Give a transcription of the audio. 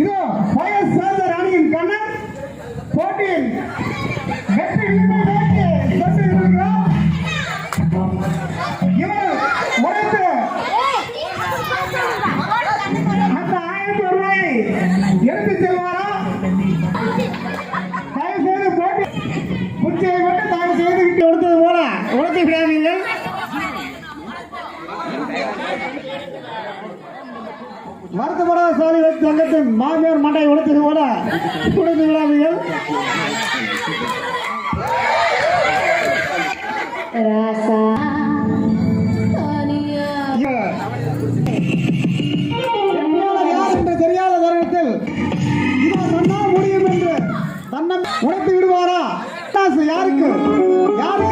இதோ வயசு சார்ந்த ராணியின் கண்ணன் போட்டியில் வெற்றி கொண்டிருக்கிறோம். இவர் உழைத்து அந்த 1000 ரூபாயை எடுத்து செல்வாரா? தயவு செய்து போட்டி குச்சியை மட்டும் தயவு செய்து விட்டு கொடுத்தது போல உழைத்து விடாதீர்கள். வருத்தப்படாத சாலை வைத்து சங்கத்தின் மாமியார் மண்டை உழைத்தது போல கொடுத்து விடாதீர்கள். தெரியாத தருணத்தில் இதை தன்னால் முடியும் என்று தன்னை உழைத்து விடுவாரா? யாருக்கு யாருக்கு